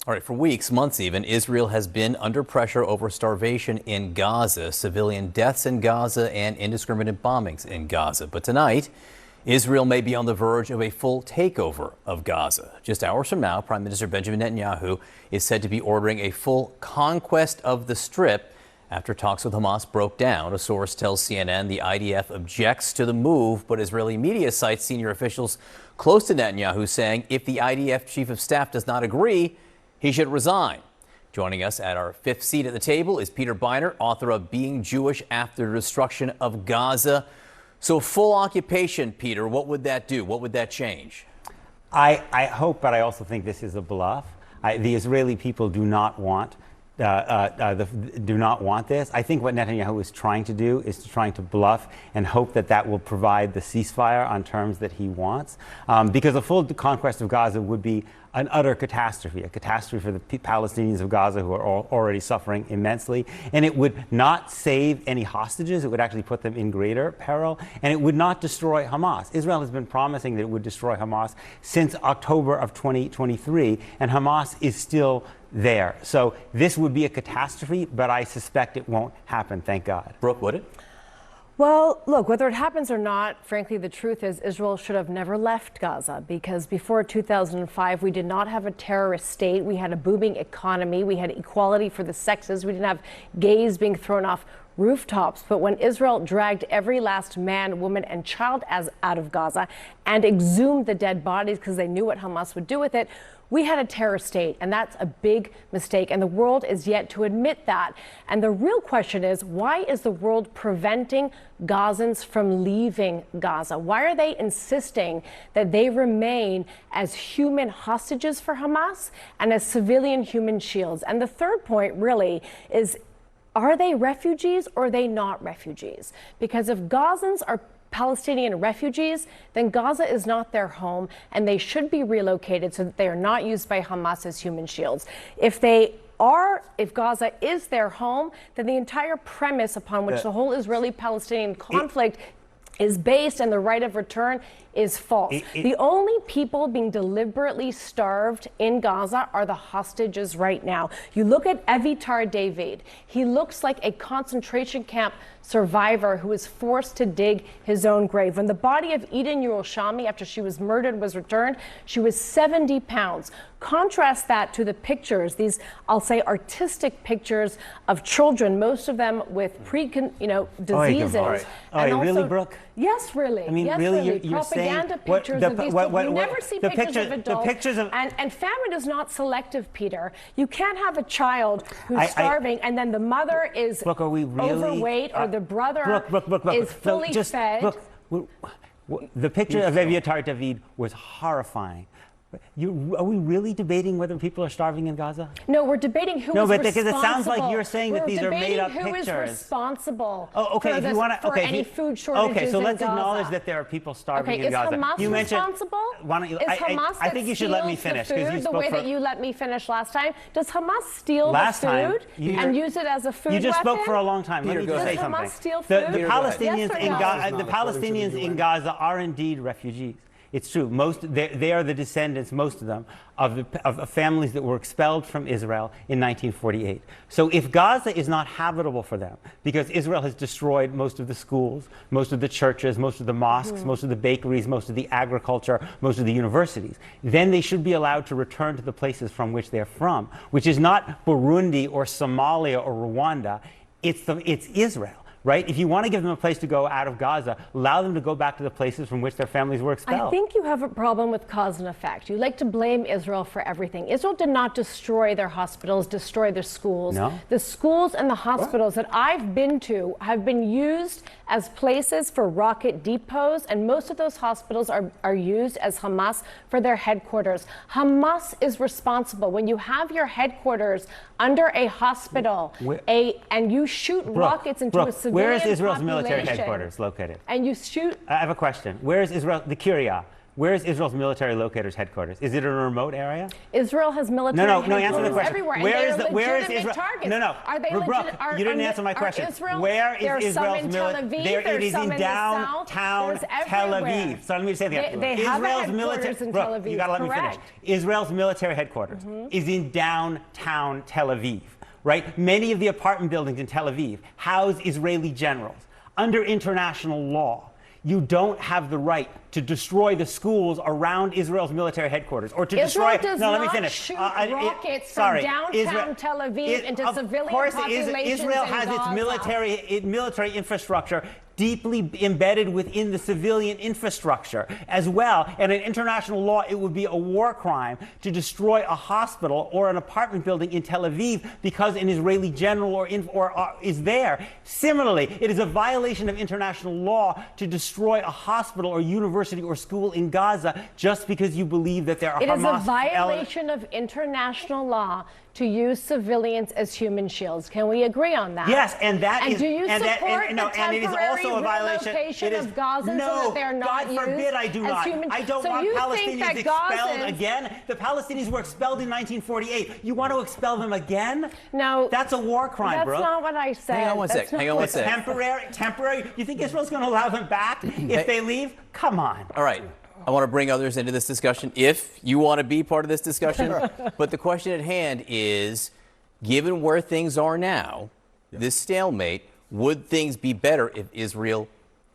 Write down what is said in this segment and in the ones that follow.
All right, for weeks, months even, Israel has been under pressure over starvation in Gaza, civilian deaths in Gaza, and indiscriminate bombings in Gaza. But tonight, Israel may be on the verge of a full takeover of Gaza. Just hours from now, Prime Minister Benjamin Netanyahu is said to be ordering a full conquest of the Strip after talks with Hamas broke down. A source tells CNN the IDF objects to the move, but Israeli media cites senior officials close to Netanyahu saying if the IDF chief of staff does not agree, he should resign. Joining us at our fifth seat at the table is Peter Beinart, author of Being Jewish After the Destruction of Gaza. So full occupation, Peter, what would that do? What would that change? I hope, but I also think this is a bluff. The Israeli people do not want this. I think what Netanyahu is trying to do is trying to bluff and hope that that will provide the ceasefire on terms that he wants. Because a full conquest of Gaza would be an utter catastrophe, a catastrophe for the Palestinians of Gaza who are already suffering immensely. And it would not save any hostages. It would actually put them in greater peril. And it would not destroy Hamas. Israel has been promising that it would destroy Hamas since October of 2023, and Hamas is still there. So this would be a catastrophe, but I suspect it won't happen, thank God. Brooke, would it? Well, look, whether it happens or not, frankly, the truth is Israel should have never left Gaza, because before 2005, we did not have a terrorist state. We had a booming economy. We had equality for the sexes. We didn't have gays being thrown off rooftops. But when Israel dragged every last man, woman, and child out of Gaza and exhumed the dead bodies because they knew what Hamas would do with it, we had a terror state, and that's a big mistake, and the world is yet to admit that. And the real question is, why is the world preventing Gazans from leaving Gaza? Why are they insisting that they remain as human hostages for Hamas and as civilian human shields? And the third point really is, are they refugees or are they not refugees? Because if Gazans are Palestinian refugees, then Gaza is not their home, and they should be relocated so that they are not used by Hamas as human shields. If Gaza is their home, then the entire premise upon which the whole Israeli-Palestinian conflict is based and the right of return is false. The only people being deliberately starved in Gaza are the hostages right now. You look at Avitar David. He looks like a concentration camp survivor who was forced to dig his own grave. When the body of Eden Yerushalmi, after she was murdered, was returned, she was 70 pounds. Contrast that to the pictures, these, I'll say, artistic pictures of children, most of them with diseases. Really, Brooke? Yes, really. I mean, yes, really, you're propaganda saying pictures of these people. You never see pictures of adults. And famine is not selective, Peter. You can't have a child who's starving and then the mother is Brooke, are we really, overweight or the brother is fully fed. Brooke, the picture of Avitar David was horrifying. Are we really debating whether people are starving in Gaza? No, we're debating who is responsible. No, but because it sounds like you're saying that these are made-up pictures. Who is responsible for any food shortages Okay, so let's in Gaza. acknowledge that there are people starving in Gaza. Is Hamas responsible? Why don't you? Is Hamas I think you should let me finish, because you spoke the way that you let me finish last time. Does Hamas steal the food and use it as a food weapon? You just spoke for a long time. Let me just say something. Does Hamas steal food? The Palestinians in Gaza are indeed refugees. It's true. They are the descendants, most of them, of families that were expelled from Israel in 1948. So if Gaza is not habitable for them, because Israel has destroyed most of the schools, most of the churches, most of the mosques, most of the bakeries, most of the agriculture, most of the universities, then they should be allowed to return to the places from which they're from, which is not Burundi or Somalia or Rwanda. It's Israel. Right? If you want to give them a place to go out of Gaza, allow them to go back to the places from which their families were expelled. I think you have a problem with cause and effect. You like to blame Israel for everything. Israel did not destroy their hospitals, destroy their schools. No. The schools and the hospitals that I've been to have been used as places for rocket depots, and most of those hospitals are used as Hamas for their headquarters. Hamas is responsible. When you have your headquarters under a hospital and you shoot rockets into a civilian where is Israel's population, military headquarters located? And you shoot... I have a question. Where is Israel, the Kiryat? Where is Israel's military locators headquarters? Is it in a remote area? Israel has military No, headquarters answer the question. everywhere. Where is Israel? Targets. No. Are they Brooke, you didn't answer my question. Where is Israel's military? It is in downtown Tel Aviv. So let me say that. They have Israel's military in Tel Aviv. You got to let me finish. Israel's military headquarters is in downtown Tel Aviv. Right? Many of the apartment buildings in Tel Aviv house Israeli generals. Under international law, you don't have the right to destroy the schools around Israel's military headquators or to Israel destroy. does No, let me not finish. shoot rockets from downtown Tel Aviv into civilian populations Israel in has Gaza. its military infrastructure deeply embedded within the civilian infrastructure as well. And in international law, it would be a war crime to destroy a hospital or an apartment building in Tel Aviv because an Israeli general is there. Similarly, it is a violation of international law to destroy a hospital or university or school in Gaza just because you believe that there are Hamas. It is a violation of international law to use civilians as human shields. Can we agree on that? Yes, and that and is. do you support the and it is also a violation. relocation of Gazans so that they're not God forbid I do not. I don't want Palestinians expelled again. The Palestinians were expelled in 1948. You want to expel them again? No. That's a war crime, bro. That's not what I said. Hang on one sec. Temporary. You think Israel's going to allow them back if they leave? Come on. All right. I want to bring others into this discussion if you want to be part of this discussion. But the question at hand is, given where things are now, this stalemate, would things be better if Israel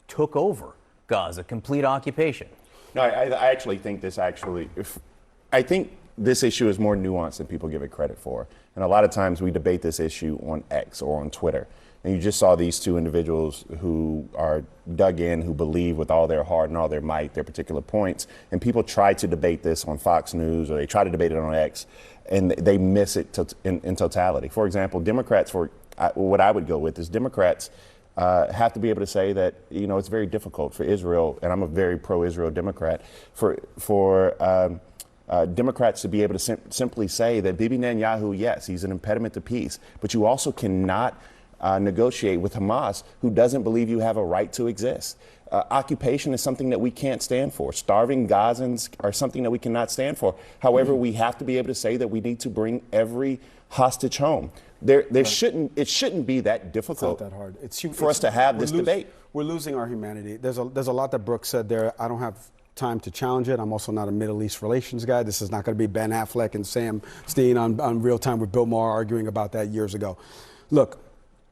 took over Gaza, complete occupation? No, I actually think I think this issue is more nuanced than people give it credit for. And a lot of times we debate this issue on X or on Twitter. And you just saw these two individuals who are dug in, who believe with all their heart and all their might their particular points. And people try to debate this on Fox News or they try to debate it on X, and they miss it in totality. For example, Democrats, what I would go with is Democrats have to be able to say that, it's very difficult for Israel, and I'm a very pro-Israel Democrat, for Democrats to be able to simply say that Bibi Netanyahu, yes, he's an impediment to peace, but you also cannot negotiate with Hamas, who doesn't believe you have a right to exist. Occupation is something that we can't stand for. Starving Gazans are something that we cannot stand for. However, we have to be able to say that we need to bring every hostage home. It shouldn't be that difficult. It's not that hard. For us to have this debate. We're losing our humanity. There's a lot that Brooke said there. I don't have time to challenge it. I'm also not a Middle East relations guy. This is not going to be Ben Affleck and Sam Steen on Real Time with Bill Maher arguing about that years ago. Look,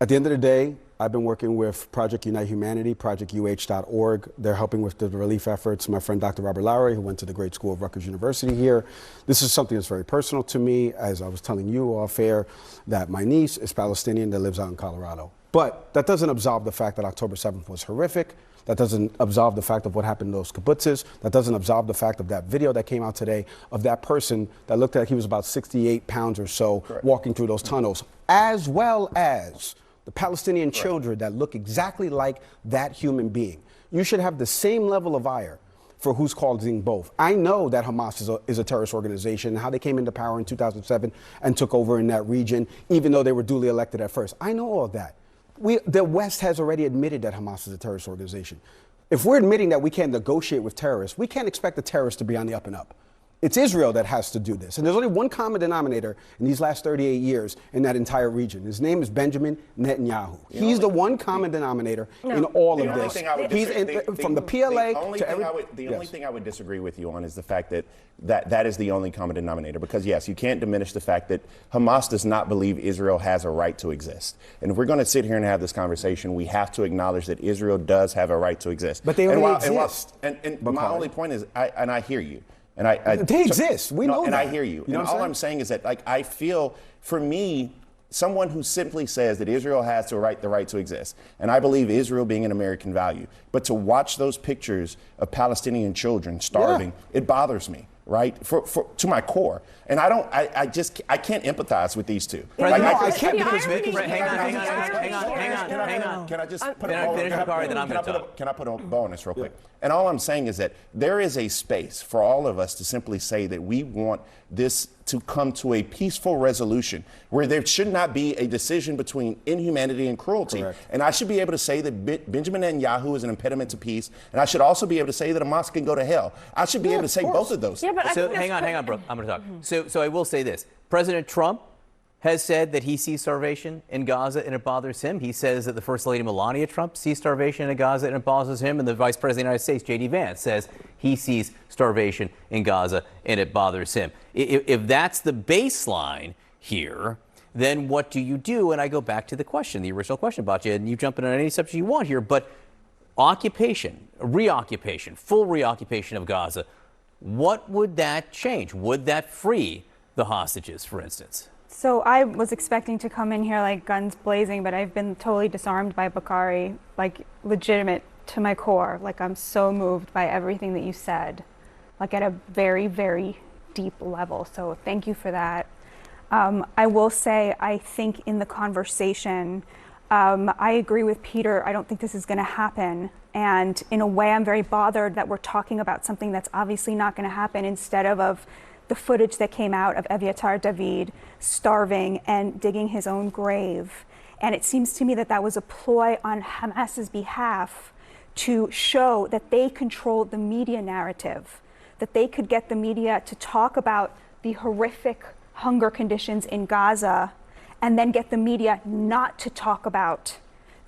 at the end of the day, I've been working with Project Unite Humanity, projectuh.org. They're helping with the relief efforts. My friend Dr. Robert Lowry, who went to the great school of Rutgers University here. This is something that's very personal to me. As I was telling you off air, that my niece is Palestinian that lives out in Colorado. But that doesn't absolve the fact that October 7th was horrific. That doesn't absolve the fact of what happened in those kibbutzes. That doesn't absolve the fact of that video that came out today of that person that looked like he was about 68 pounds or so. Correct. Walking through those tunnels, as well as the Palestinian children that look exactly like that human being. You should have the same level of ire for who's causing both. I know that Hamas is a terrorist organization, how they came into power in 2007 and took over in that region, even though they were duly elected at first. I know all that. The West has already admitted that Hamas is a terrorist organization. If we're admitting that we can't negotiate with terrorists, we can't expect the terrorists to be on the up and up. It's Israel that has to do this. And there's only one common denominator in these last 38 years in that entire region. His name is Benjamin Netanyahu. He's the one common denominator in all of this. From the PLA to every... The only thing I would disagree with you on is the fact that is the only common denominator. Because, yes, you can't diminish the fact that Hamas does not believe Israel has a right to exist. And if we're going to sit here and have this conversation, we have to acknowledge that Israel does have a right to exist. But they already exist. And my only point is, I hear you. And they exist. We know that. And I hear you. And all I'm saying is that, I feel, for me, someone who simply says that Israel has the right to exist, and I believe Israel being an American value, but to watch those pictures of Palestinian children starving, it bothers me. Right, to my core, and I can't empathize with these two. Hang on. Can I just put finish Bakari, then I'm going to talk. Can I put a bow on this real quick? And all I'm saying is that there is a space for all of us to simply say that we want this to come to a peaceful resolution where there should not be a decision between inhumanity and cruelty. Correct. And I should be able to say that Benjamin Netanyahu is an impediment to peace, and I should also be able to say that Hamas can go to hell. I should be able to say both of those. Yeah, but I So think hang that's on, Brooke. I'm going to talk. So I will say this. President Trump has said that he sees starvation in Gaza and it bothers him. He says that the First Lady Melania Trump sees starvation in Gaza and it bothers him. And the Vice President of the United States, J.D. Vance, says he sees starvation in Gaza and it bothers him. If that's the baseline here, then what do you do? And I go back to the question, the original question about you, and you jump in on any subject you want here, but occupation, reoccupation, full reoccupation of Gaza, what would that change? Would that free the hostages, for instance? So I was expecting to come in here like guns blazing, but I've been totally disarmed by Bakari, like legitimate to my core. Like I'm so moved by everything that you said, like at a very, very deep level. So thank you for that. I will say, I think in the conversation, I agree with Peter. I don't think this is going to happen. And in a way, I'm very bothered that we're talking about something that's obviously not going to happen instead of the footage that came out of Eviatar David starving and digging his own grave. And it seems to me that that was a ploy on Hamas's behalf to show that they controlled the media narrative, that they could get the media to talk about the horrific hunger conditions in Gaza and then get the media not to talk about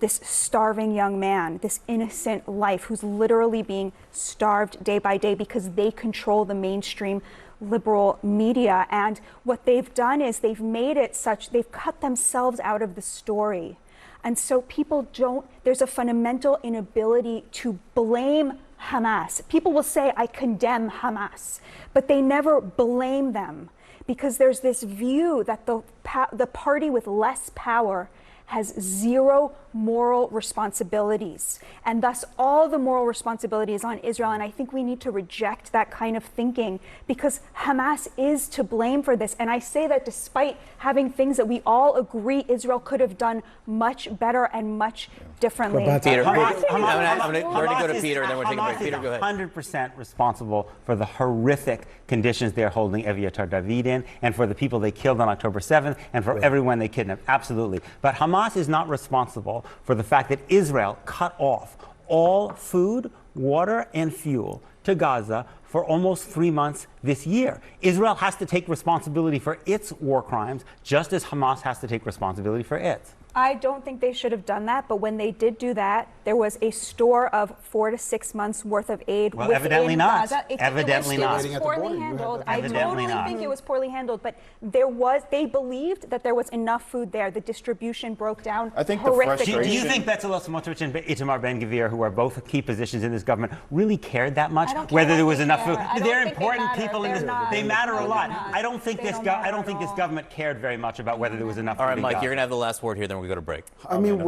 this starving young man, this innocent life who's literally being starved day by day because they control the mainstream liberal media. And what they've done is they've made it such, they've cut themselves out of the story. And so people don't, there's a fundamental inability to blame Hamas. People will say, I condemn Hamas, but they never blame them because there's this view that the party with less power has zero moral responsibilities, and thus all the moral responsibility is on Israel. And I think we need to reject that kind of thinking because Hamas is to blame for this. And I say that despite having things that we all agree Israel could have done much better and much differently. Peter, I'm going Hamas to go to is- Peter, and then we'll take a break. Hamas Peter, go ahead. 100% responsible for the horrific conditions they're holding Eviatar David in, and for the people they killed on October 7th, and for everyone they kidnapped. Absolutely. But Hamas is not responsible for the fact that Israel cut off all food, water, and fuel to Gaza for almost 3 months this year. Israel has to take responsibility for its war crimes, just as Hamas has to take responsibility for its. I don't think they should have done that, but when they did do that, there was a store of 4 to 6 months worth of aid. Well, within evidently not. Gaza. Evidently not. It was poorly handled. I Evidently totally not. think it was poorly handled, but they believed that there was enough food there. The distribution broke down I think the horrifically. Do you frustration- think Bezalel Smotrich and Itamar Ben-Gvir, who are both key positions in this government, really cared that much I don't care whether there what was they enough care. food? I don't They're think they important matter. people in They're this. not. They matter a They're lot. not. I don't think They this. don't I don't matter think at this all. government cared very much about whether there was enough. All right, food in Mike, Gaza. you're going to have the last word here, then we're going to go to break. I mean,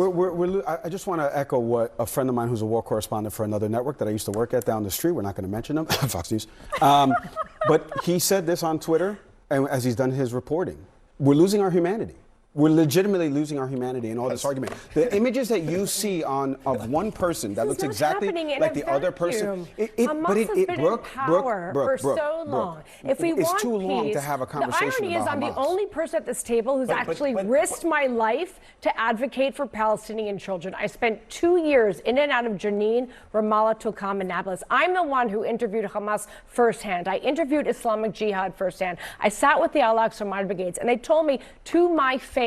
I just want to echo what a friend of mine who's a war correspondent for another network that I used to work at down the street, we're not going to mention him, Fox News, but he said this on Twitter, and as he's done his reporting, we're losing our humanity. We're legitimately losing our humanity in all this argument. The images that you see of one person that looks This is not exactly happening in like a the other person. vacuum. Hamas has been in power for so long. If we it's want too long peace, to have a conversation the irony is about I'm Hamas. the only person at this table who's actually risked my life to advocate for Palestinian children. I spent 2 years in and out of Jenin, Ramallah, Tulkarm, and Nablus. I'm the one who interviewed Hamas firsthand. I interviewed Islamic Jihad firsthand. I sat with the Al-Aqsa Martyr Brigades, and they told me to my face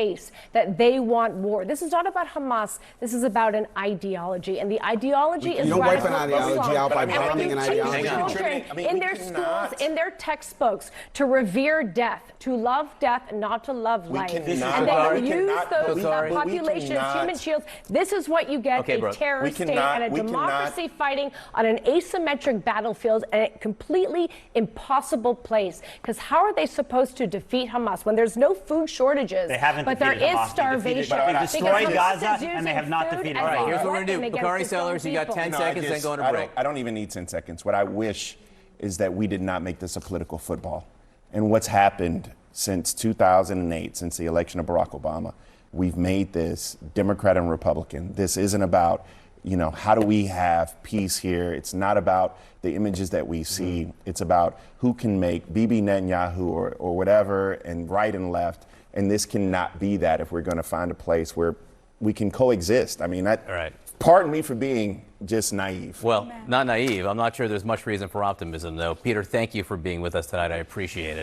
that they want war. This is not about Hamas. This is about an ideology, and the ideology is You don't wipe an radical ideology Islam. out by And when bombing you an teach ideology. children I mean, in we their cannot. schools, in their textbooks, to revere death, to love death, and not to love life, cannot- and then we you use cannot- those Bakari. populations as We human cannot- shields. This is what you get: Okay, a Brooke. terrorist We state cannot- and a we cannot- democracy fighting on an asymmetric battlefield and a completely impossible place. Because how are they supposed to defeat Hamas when there's no food shortages, They haven't but there defeated is Hamas. They defeated- starvation? They've destroyed Because Hamas Gaza, is and they have using not food defeated as Hamas. a All right, here's what we're weapon gonna do. against Bakari its own Sellers, you got people. 10 seconds, then go to break. I don't even need 10 seconds. What I wish is that we did not make this a political football. And what's happened since 2008, since the election of Barack Obama, we've made this Democrat and Republican. This isn't about how do we have peace here? It's not about the images that we see. It's about who can make Bibi Netanyahu or whatever, and right and left. And this cannot be that if we're going to find a place where we can coexist. I mean, All right. pardon me for being just naive. Well, not naive. I'm not sure there's much reason for optimism, though. Peter, thank you for being with us tonight. I appreciate it.